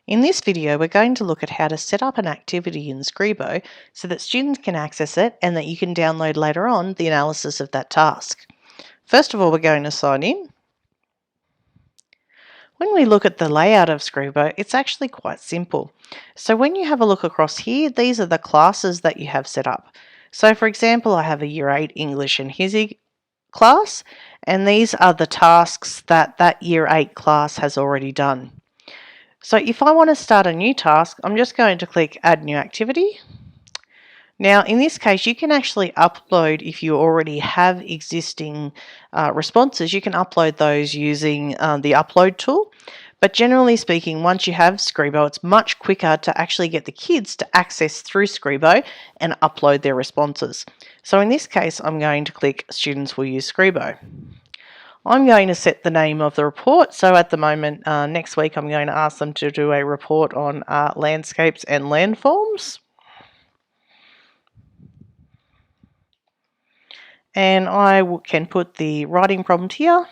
In this video, we're going to look at how to set up an activity in Scribo so that students can access it and that you can download later on the analysis of that task. First of all, we're going to sign in. When we look at the layout of Scribo, it's actually quite simple. So when you have a look across here, these are the classes that you have set up. So for example, I have a Year 8 English and History class, and these are the tasks that that Year 8 class has already done. So if I want to start a new task, I'm just going to click Add New Activity. Now, in this case, you can actually upload, if you already have existing responses, you can upload those using the upload tool. But generally speaking, once you have Scribo, it's much quicker to actually get the kids to access through Scribo and upload their responses. So in this case, I'm going to click Students will use Scribo. I'm going to set the name of the report. So at the moment, next week, I'm going to ask them to do a report on landscapes and landforms. And I can put the writing prompt here.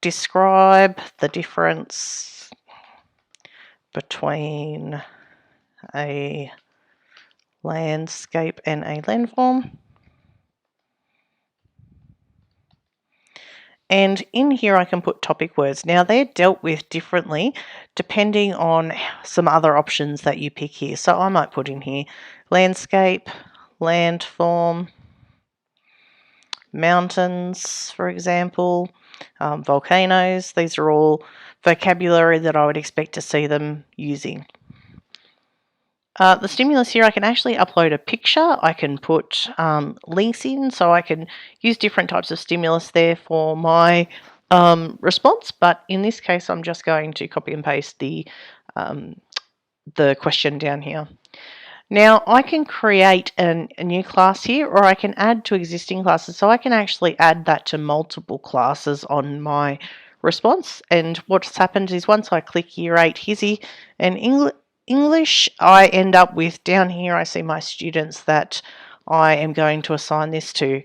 Describe the difference between a landscape and a landform. And in here I can put topic words. Now they're dealt with differently depending on some other options that you pick here. So I might put in here landscape, landform, mountains, for example, volcanoes. These are all vocabulary that I would expect to see them using. The stimulus here, I can actually upload a picture. I can put links in, so I can use different types of stimulus there for my response. But in this case, I'm just going to copy and paste the question down here. Now, I can create a new class here, or I can add to existing classes. So I can actually add that to multiple classes on my response. And what's happened is once I click Year 8 History and English, I end up with, down here I see my students that I am going to assign this to.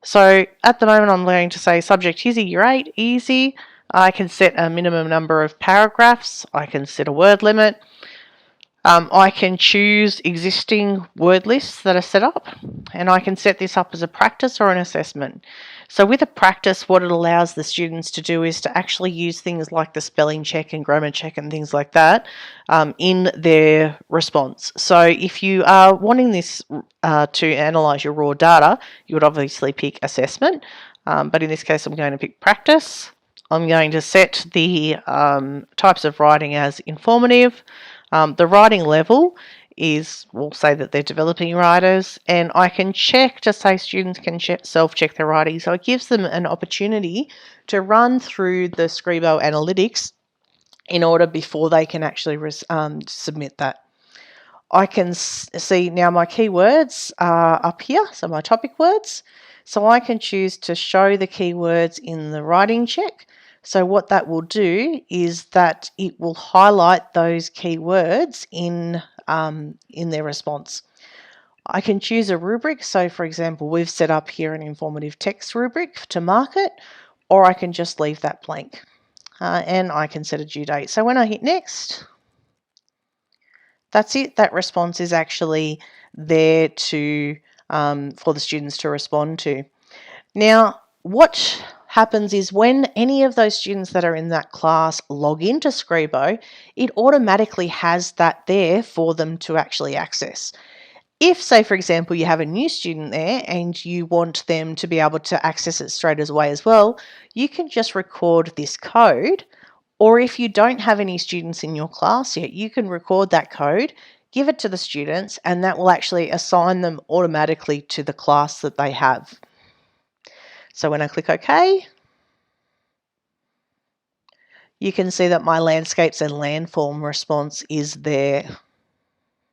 So at the moment I'm going to say subject History Year 8, easy. I can set a minimum number of paragraphs. I can set a word limit. I can choose existing word lists that are set up, and I can set this up as a practice or an assessment. So with a practice, what it allows the students to do is to actually use things like the spelling check and grammar check and things like that in their response. So if you are wanting this to analyse your raw data, you would obviously pick assessment, but in this case I'm going to pick practice. I'm going to set the types of writing as informative. The writing level is, we'll say that they're developing writers, and I can check to say students can self-check their writing. So it gives them an opportunity to run through the Scribo analytics in order before they can actually submit that. I can see now my keywords are up here, so my topic words. So I can choose to show the keywords in the writing check. So what that will do is that it will highlight those keywords in their response. I can choose a rubric. So for example, we've set up here an informative text rubric to mark it, or I can just leave that blank. And I can set a due date. So when I hit next, that's it. That response is actually there to for the students to respond to. Now, what happens is when any of those students that are in that class log into Scribo, it automatically has that there for them to actually access. If, say, for example, you have a new student there and you want them to be able to access it straight away as well, you can just record this code. Or if you don't have any students in your class yet, you can record that code, give it to the students, and that will actually assign them automatically to the class that they have. So when I click OK, you can see that my landscapes and landform response is there.